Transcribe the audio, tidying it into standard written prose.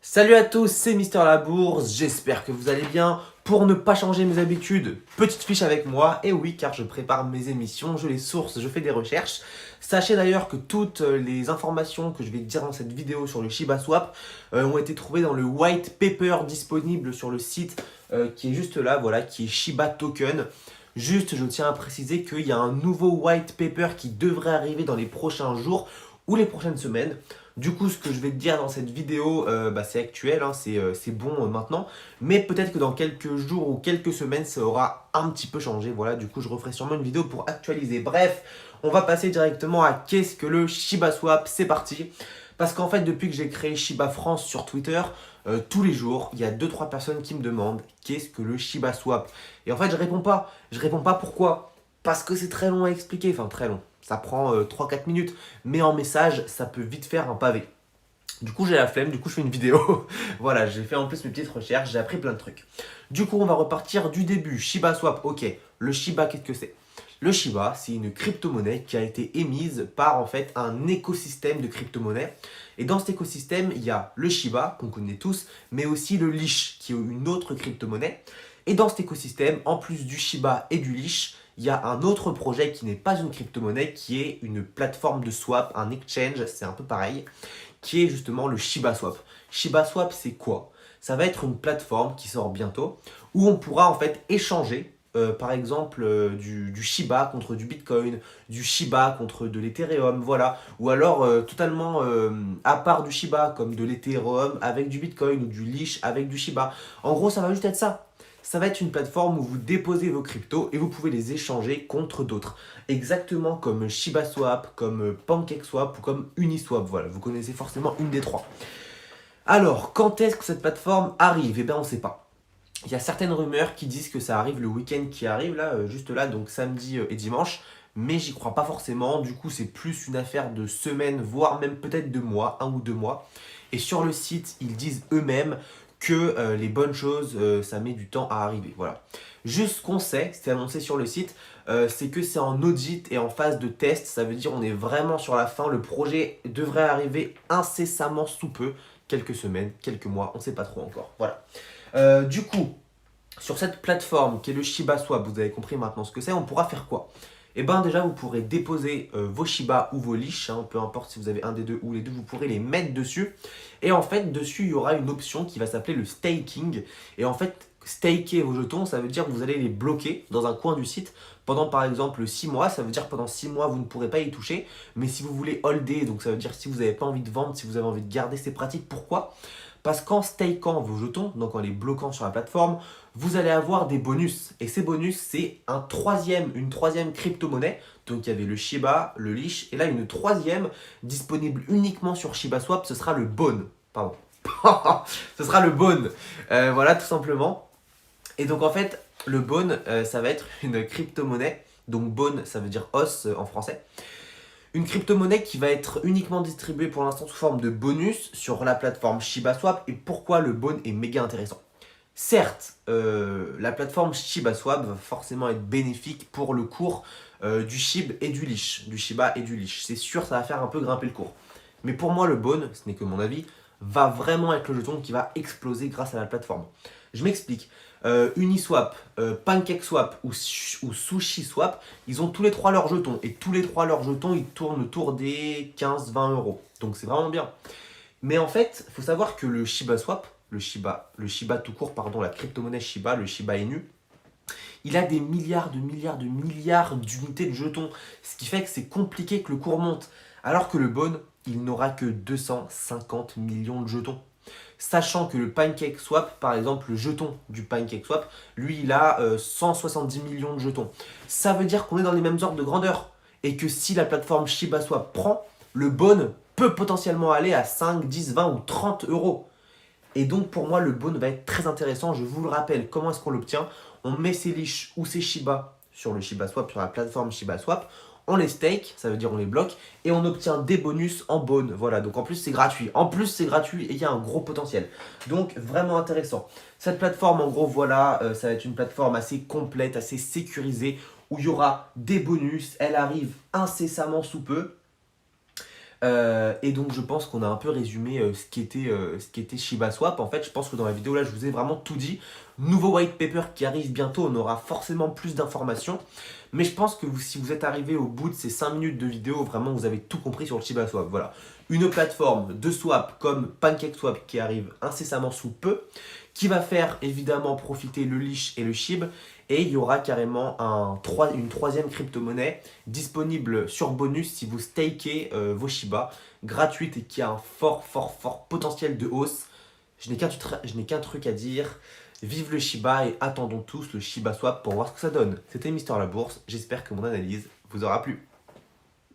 Salut à tous, c'est Mister La Bourse, j'espère que vous allez bien. Pour ne pas changer mes habitudes, petite fiche avec moi, et oui car je prépare mes émissions, je les source, je fais des recherches. Sachez d'ailleurs que toutes les informations que je vais dire dans cette vidéo sur le Shiba Swap ont été trouvées dans le white paper disponible sur le site qui est juste là, voilà, qui est Shiba Token. Juste, je tiens à préciser qu'il y a un nouveau white paper qui devrait arriver dans les prochains jours ou les prochaines semaines. Du coup, ce que je vais te dire dans cette vidéo, c'est actuel, hein, c'est bon maintenant. Mais peut-être que dans quelques jours ou quelques semaines, ça aura un petit peu changé. Voilà, du coup, je referai sûrement une vidéo pour actualiser. Bref, on va passer directement à qu'est-ce que le Shiba Swap. C'est parti. Parce qu'en fait, depuis que j'ai créé Shiba France sur Twitter, tous les jours, il y a deux trois personnes qui me demandent qu'est-ce que le Shiba Swap. Et en fait, je réponds pas. Je réponds pas pourquoi. Parce que c'est très long à expliquer. Enfin, très long. Ça prend 3-4 minutes. Mais en message, ça peut vite faire un pavé. Du coup, j'ai la flemme, du coup, je fais une vidéo. Voilà, j'ai fait en plus mes petites recherches, j'ai appris plein de trucs. Du coup, on va repartir du début. Shiba Swap, ok. Le Shiba, qu'est-ce que c'est? Le Shiba, c'est une crypto-monnaie qui a été émise par en fait un écosystème de crypto-monnaies. Et dans cet écosystème, il y a le Shiba, qu'on connaît tous, mais aussi le Leash, qui est une autre crypto-monnaie. Et dans cet écosystème, en plus du Shiba et du Leash, il y a un autre projet qui n'est pas une crypto-monnaie, qui est une plateforme de swap, un exchange, c'est un peu pareil, qui est justement le Shiba Swap. Shiba Swap, c'est quoi? Ça va être une plateforme qui sort bientôt où on pourra en fait échanger par exemple du Shiba contre du Bitcoin, du Shiba contre de l'Ethereum, voilà. Ou alors totalement à part du Shiba, comme de l'Ethereum avec du Bitcoin ou du Leash avec du Shiba. En gros, ça va juste être ça. Ça va être une plateforme où vous déposez vos cryptos et vous pouvez les échanger contre d'autres. Exactement comme ShibaSwap, comme PancakeSwap ou comme Uniswap. Voilà, vous connaissez forcément une des trois. Alors, quand est-ce que cette plateforme arrive? Eh bien, on ne sait pas. Il y a certaines rumeurs qui disent que ça arrive le week-end qui arrive, là, juste là, donc samedi et dimanche. Mais j'y crois pas forcément. Du coup, c'est plus une affaire de semaines, voire même peut-être de mois, 1 ou 2 mois. Et sur le site, ils disent eux-mêmes que les bonnes choses, ça met du temps à arriver. Voilà. Juste ce qu'on sait, c'est annoncé sur le site, c'est que c'est en audit et en phase de test. Ça veut dire on est vraiment sur la fin. Le projet devrait arriver incessamment sous peu. Quelques semaines, quelques mois, on ne sait pas trop encore. Voilà. Du coup, sur cette plateforme qui est le Shiba Swap, vous avez compris maintenant ce que c'est, on pourra faire quoi? Eh bien déjà, vous pourrez déposer vos Shiba ou vos Leash, hein, peu importe si vous avez un des deux ou les deux, vous pourrez les mettre dessus. Et en fait, dessus, il y aura une option qui va s'appeler le staking. Et en fait, staker vos jetons, ça veut dire que vous allez les bloquer dans un coin du site pendant par exemple 6 mois. Ça veut dire que pendant 6 mois, vous ne pourrez pas y toucher. Mais si vous voulez holder, donc ça veut dire si vous n'avez pas envie de vendre, si vous avez envie de garder, ces pratiques. Pourquoi? Parce qu'en stakant vos jetons, donc en les bloquant sur la plateforme, vous allez avoir des bonus. Et ces bonus, c'est une troisième crypto-monnaie. Donc il y avait le Shiba, le Leash, et là une troisième disponible uniquement sur ShibaSwap, ce sera le Bone. Pardon. Ce sera le Bone. Voilà, tout simplement. Et donc en fait, le Bone, ça va être une crypto-monnaie. Donc Bone, ça veut dire os en français. Une crypto-monnaie qui va être uniquement distribuée pour l'instant sous forme de bonus sur la plateforme ShibaSwap. Et pourquoi le Bone est méga intéressant? Certes, la plateforme ShibaSwap va forcément être bénéfique pour le cours du SHIB et du Leash, du Shiba et du Leash. C'est sûr, ça va faire un peu grimper le cours. Mais pour moi, le Bone, ce n'est que mon avis, va vraiment être le jeton qui va exploser grâce à la plateforme. Je m'explique. Uniswap, PancakeSwap ou SushiSwap, ils ont tous les trois leurs jetons. Et tous les trois leurs jetons, ils tournent autour des 15-20 euros. Donc c'est vraiment bien. Mais en fait, il faut savoir que le ShibaSwap, le Shiba tout court, pardon, la crypto-monnaie Shiba, le Shiba Inu, il a des milliards de milliards de milliards d'unités de jetons. Ce qui fait que c'est compliqué que le cours monte. Alors que le Bone, il n'aura que 250 millions de jetons. Sachant que le PancakeSwap, par exemple, le jeton du PancakeSwap, lui, il a 170 millions de jetons. Ça veut dire qu'on est dans les mêmes ordres de grandeur. Et que si la plateforme ShibaSwap prend, le Bone peut potentiellement aller à 5, 10, 20 ou 30 euros. Et donc pour moi, le Bone va être très intéressant. Je vous le rappelle, comment est-ce qu'on l'obtient? On met ses Leash ou ses Shiba sur le ShibaSwap, sur la plateforme ShibaSwap. On les stake, ça veut dire on les bloque, et on obtient des bonus en Bone. Voilà, donc en plus c'est gratuit. En plus c'est gratuit et il y a un gros potentiel. Donc vraiment intéressant. Cette plateforme, en gros, voilà, ça va être une plateforme assez complète, assez sécurisée, où il y aura des bonus. Elle arrive incessamment sous peu. Et donc je pense qu'on a un peu résumé ce qui était Shiba Swap. En fait, je pense que dans la vidéo là, je vous ai vraiment tout dit. Nouveau white paper qui arrive bientôt, on aura forcément plus d'informations. Mais je pense que si vous êtes arrivé au bout de ces 5 minutes de vidéo, vraiment vous avez tout compris sur le Shiba Swap. Voilà, une plateforme de swap comme PancakeSwap qui arrive incessamment sous peu, qui va faire évidemment profiter le Leash et le SHIB. Et il y aura carrément une troisième crypto-monnaie disponible sur bonus si vous stakez vos Shiba, gratuite et qui a un fort potentiel de hausse. Je n'ai qu'un truc à dire. Vive le Shiba et attendons tous le Shiba Swap pour voir ce que ça donne. C'était Mister La Bourse, j'espère que mon analyse vous aura plu.